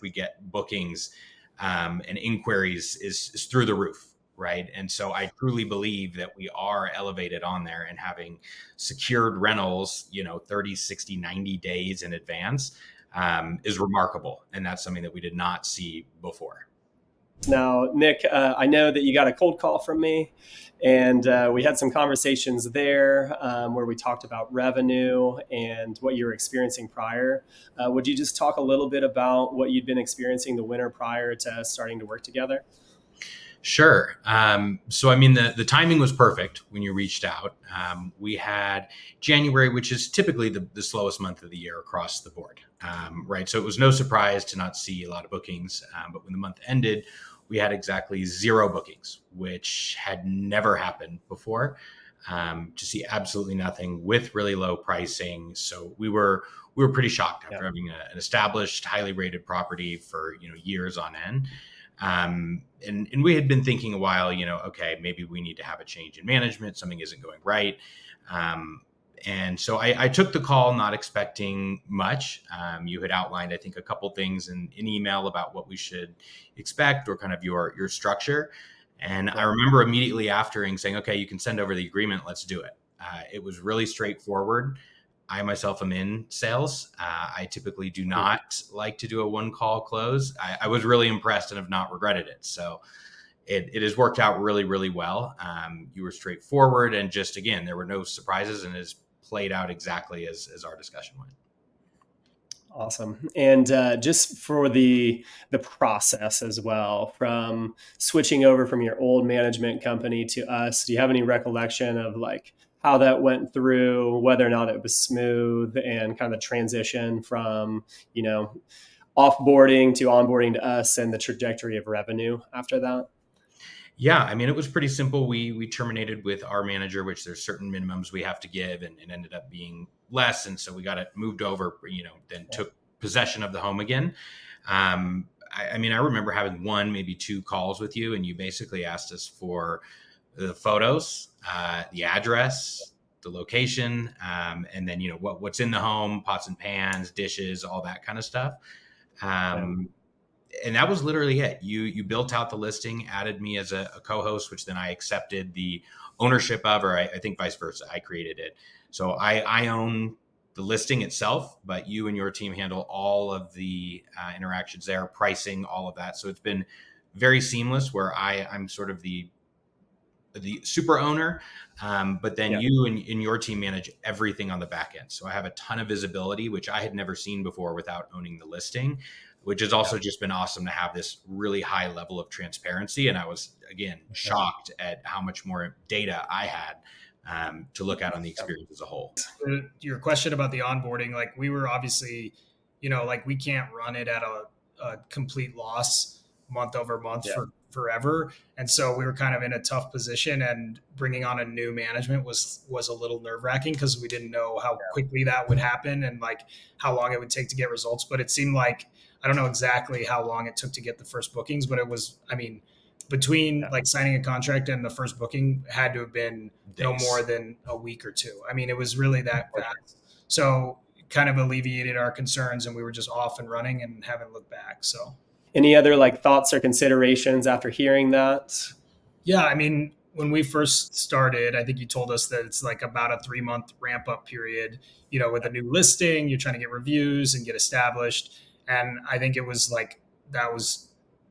we get bookings and inquiries is through the roof, right? And so I truly believe that we are elevated on there, and having secured rentals, 30, 60, 90 days in advance is remarkable. And that's something that we did not see before. Now, Nic, I know that you got a cold call from me, and we had some conversations there where we talked about revenue and what you were experiencing prior. Would you just talk a little bit about what you'd been experiencing the winter prior to starting to work together? Sure. So, I mean, the timing was perfect when you reached out. We had January, which is typically the slowest month of the year across the board, right? So it was no surprise to not see a lot of bookings. But when the month ended, we had exactly 0 bookings, which had never happened before. To see absolutely nothing with really low pricing. So we were pretty shocked after having an established, highly rated property for years on end. And we had been thinking a while, okay, maybe we need to have a change in management. Something isn't going right. And so I took the call, not expecting much. You had outlined, I think, a couple things in email about what we should expect, or kind of your structure. And I remember immediately after saying, okay, you can send over the agreement. Let's do it. It was really straightforward. I myself am in sales. I typically do not like to do a one call close. I was really impressed and have not regretted it. So it has worked out really, really well. You were straightforward, and just, again, there were no surprises, and it has played out exactly as our discussion went. Awesome. And just for the process as well, from switching over from your old management company to us, do you have any recollection of how that went through, whether or not it was smooth, and kind of the transition from, offboarding to onboarding to us, and the trajectory of revenue after that? Yeah, I mean, it was pretty simple. We terminated with our manager, which there's certain minimums we have to give, and it ended up being less. And so we got it moved over, then took possession of the home again. I mean, I remember having 1, maybe 2 calls with you, and you basically asked us for the photos, the address, the location, and then, what's in the home, pots and pans, dishes, all that kind of stuff. And that was literally it. You built out the listing, added me as a co-host, which then I accepted the ownership of, or I think vice versa. I created it. So I own the listing itself, but you and your team handle all of the interactions there, pricing, all of that. So it's been very seamless, where I'm sort of the super owner, but then you and your team manage everything on the back end. So I have a ton of visibility, which I had never seen before without owning the listing, which has also just been awesome to have this really high level of transparency. And I was, again, shocked at how much more data I had to look at on the experience as a whole. Your question about the onboarding, we were obviously, we can't run it at a complete loss month over month for forever. And so we were kind of in a tough position, and bringing on a new management was a little nerve wracking, because we didn't know how quickly that would happen, and how long it would take to get results. But it seemed like, I don't know exactly how long it took to get the first bookings, but it was, between signing a contract and the first booking had to have been no more than a week or 2. It was really that fast. So it kind of alleviated our concerns, and we were just off and running and haven't looked back. So any other thoughts or considerations after hearing that? Yeah, when we first started, I think you told us that it's about a 3-month ramp up period, with a new listing, you're trying to get reviews and get established. And I think it was that was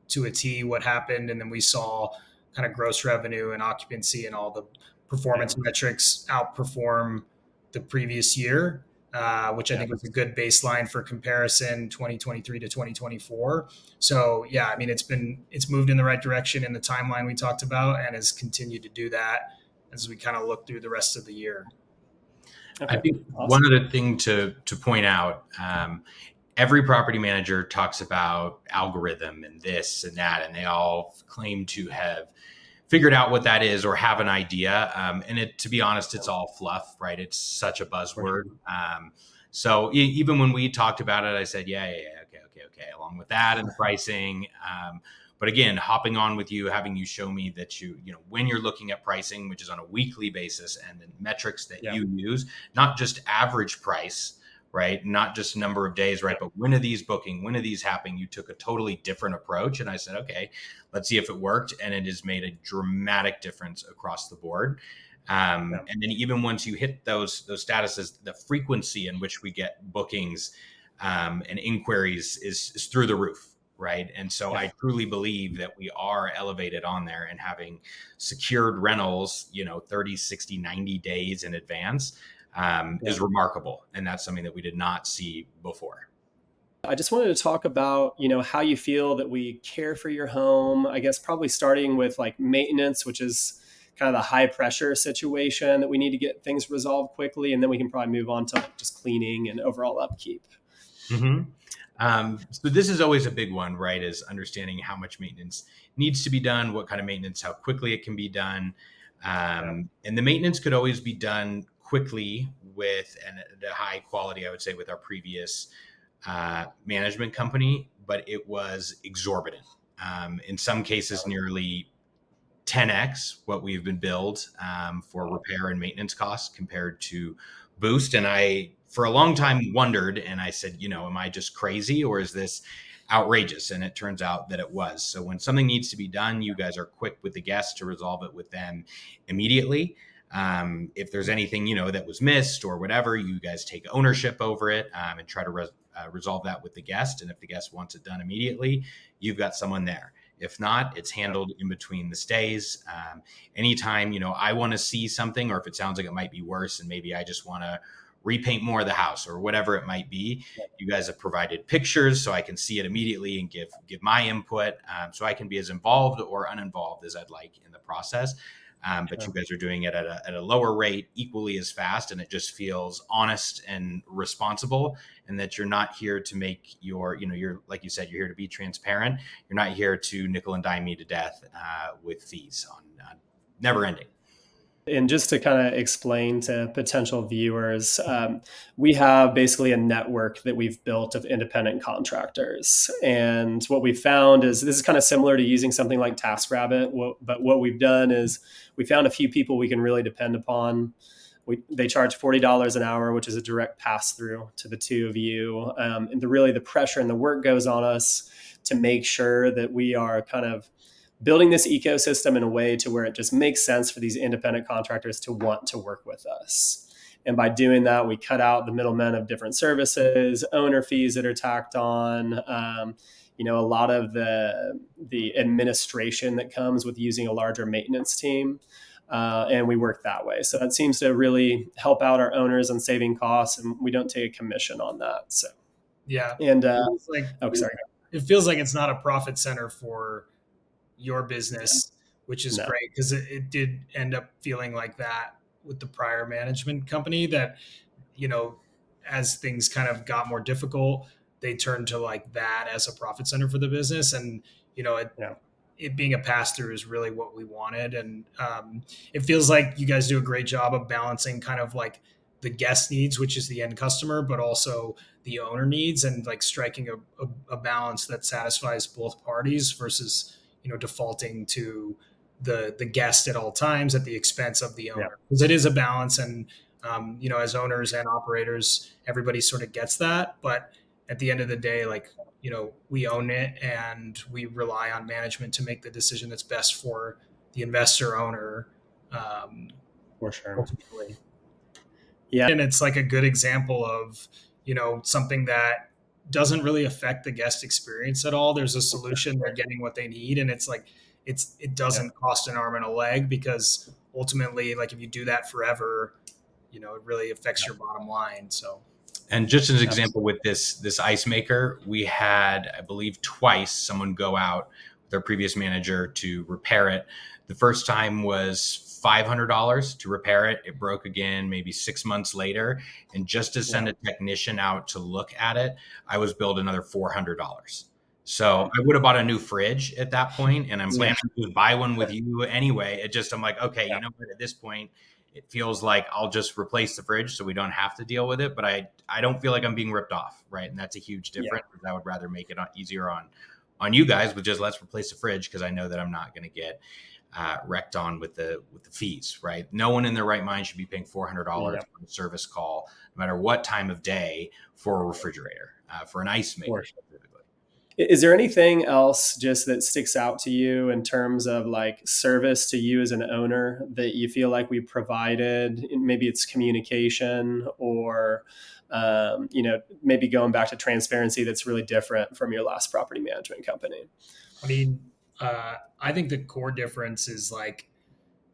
to a T what happened. And then we saw kind of gross revenue and occupancy and all the performance metrics outperform the previous year, which I think was a good baseline for comparison, 2023 to 2024. So yeah, it's moved in the right direction in the timeline we talked about, and has continued to do that as we kind of look through the rest of the year. Okay. I think one other thing to point out, every property manager talks about algorithm and this and that, and they all claim to have figured out what that is or have an idea. And to be honest, it's all fluff, right? It's such a buzzword. So even when we talked about it, I said, okay, along with that and the pricing. But again, hopping on with you, having you show me that when you're looking at pricing, which is on a weekly basis, and the metrics that you use, not just average price, right? Not just number of days, right? But when are these booking? When are these happening? You took a totally different approach. And I said, okay, let's see if it worked. And it has made a dramatic difference across the board. And then even once you hit those statuses, the frequency in which we get bookings and inquiries is through the roof. Right. And so I truly believe that we are elevated on there, and having secured rentals, 30, 60, 90 days in advance is remarkable. And that's something that we did not see before. I just wanted to talk about, how you feel that we care for your home. I guess probably starting with like maintenance, which is kind of the high pressure situation that we need to get things resolved quickly. And then we can probably move on to like just cleaning and overall upkeep. Mm-hmm. So this is always a big one, right? Is understanding how much maintenance needs to be done, what kind of maintenance, how quickly it can be done. And the maintenance could always be done quickly with and at a high quality, I would say, with our previous management company, but it was exorbitant. In some cases, nearly 10x what we've been billed for repair and maintenance costs compared to Boost. And I, for a long time, wondered, and I said, am I just crazy, or is this outrageous? And it turns out that it was. So when something needs to be done, you guys are quick with the guests to resolve it with them immediately. If there's anything, that was missed or whatever, you guys take ownership over it and try to resolve that with the guest. And if the guest wants it done immediately, you've got someone there. If not, it's handled in between the stays. Anytime, I want to see something, or if it sounds like it might be worse and maybe I just want to repaint more of the house or whatever it might be, you guys have provided pictures so I can see it immediately and give my input, so I can be as involved or uninvolved as I'd like in the process. But you guys are doing it at a lower rate, equally as fast, and it just feels honest and responsible. And that you're not here to make you're like you said, you're here to be transparent. You're not here to nickel and dime me to death with fees on never ending. And just to kind of explain to potential viewers, we have basically a network that we've built of independent contractors. And what we found is this is kind of similar to using something like TaskRabbit. But what we've done is we found a few people we can really depend upon. They charge $40 an hour, which is a direct pass through to the two of you. And the pressure and the work goes on us to make sure that we are kind of building this ecosystem in a way to where it just makes sense for these independent contractors to want to work with us. And by doing that, we cut out the middlemen of different services, owner fees that are tacked on, a lot of the administration that comes with using a larger maintenance team. And we work that way. So that seems to really help out our owners on saving costs, and we don't take a commission on that. So, yeah. And, it feels like it's not a profit center for your business, which is great, because it did end up feeling like that with the prior management company that, as things kind of got more difficult, they turned to like that as a profit center for the business. And, it being a pass-through is really what we wanted. And it feels like you guys do a great job of balancing kind of like the guest needs, which is the end customer, but also the owner needs, and like striking a balance that satisfies both parties versus, defaulting to the guest at all times at the expense of the owner. Because it is a balance. And, as owners and operators, everybody sort of gets that. But at the end of the day, like, we own it, and we rely on management to make the decision that's best for the investor owner. For sure. Ultimately. Yeah. And it's like a good example of, something that doesn't really affect the guest experience at all. There's a solution, they're getting what they need. And it's like, it doesn't cost an arm and a leg, because ultimately, like if you do that forever, it really affects your bottom line. So. And just as an example with this ice maker, we had, I believe, twice someone go out with their previous manager to repair it. The first time was $500 to repair it. It broke again maybe 6 months later. And just to send a technician out to look at it, I was billed another $400. So I would have bought a new fridge at that point, and I'm planning to buy one with you anyway. I'm like, okay, you know what, at this point, it feels like I'll just replace the fridge so we don't have to deal with it. But I don't feel like I'm being ripped off, right? And that's a huge difference. I would rather make it easier on you guys with just let's replace the fridge, because I know that I'm not going to get wrecked on with the fees, right? No one in their right mind should be paying $400 Yeah. for a service call, no matter what time of day, for a refrigerator, for an ice maker specifically. Is there anything else just that sticks out to you in terms of like service to you as an owner that you feel like we provided? Maybe it's communication or, maybe going back to transparency that's really different from your last property management company. I mean, I think the core difference is like,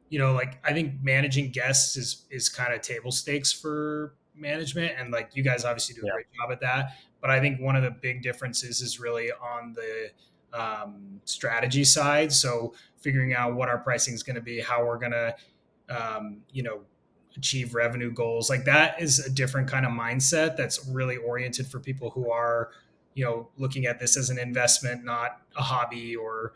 I think managing guests is kind of table stakes for management, and like you guys obviously do a great job at that. But I think one of the big differences is really on the strategy side. So figuring out what our pricing is going to be, how we're going to, achieve revenue goals. Like that is a different kind of mindset that's really oriented for people who are, looking at this as an investment, not a hobby or,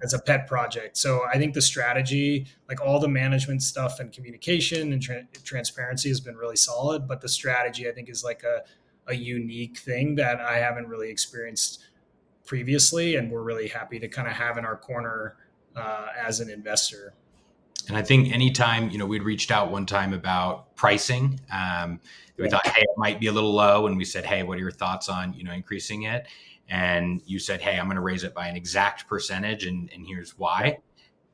as a pet project. So I think the strategy, like all the management stuff and communication and transparency has been really solid. But the strategy, I think, is like a unique thing that I haven't really experienced previously. And we're really happy to kind of have in our corner as an investor. And I think anytime, we'd reached out one time about pricing, we thought, hey, it might be a little low. And we said, hey, what are your thoughts on, increasing it? And you said, hey, I'm going to raise it by an exact percentage. And here's why.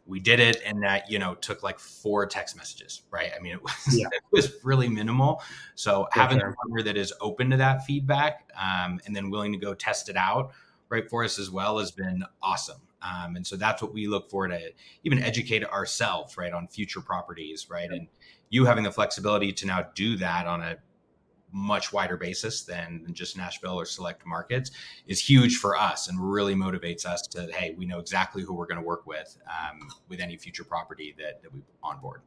We did it. And that, took like 4 text messages, right? I mean, it was really minimal. So having a partner that is open to that feedback and then willing to go test it out, right, for us as well has been awesome. And so that's what we look for to even educate ourselves, right, on future properties, right? And you having the flexibility to now do that on a much wider basis than just Nashville or select markets is huge for us and really motivates us to, hey, we know exactly who we're going to work with any future property that we onboard.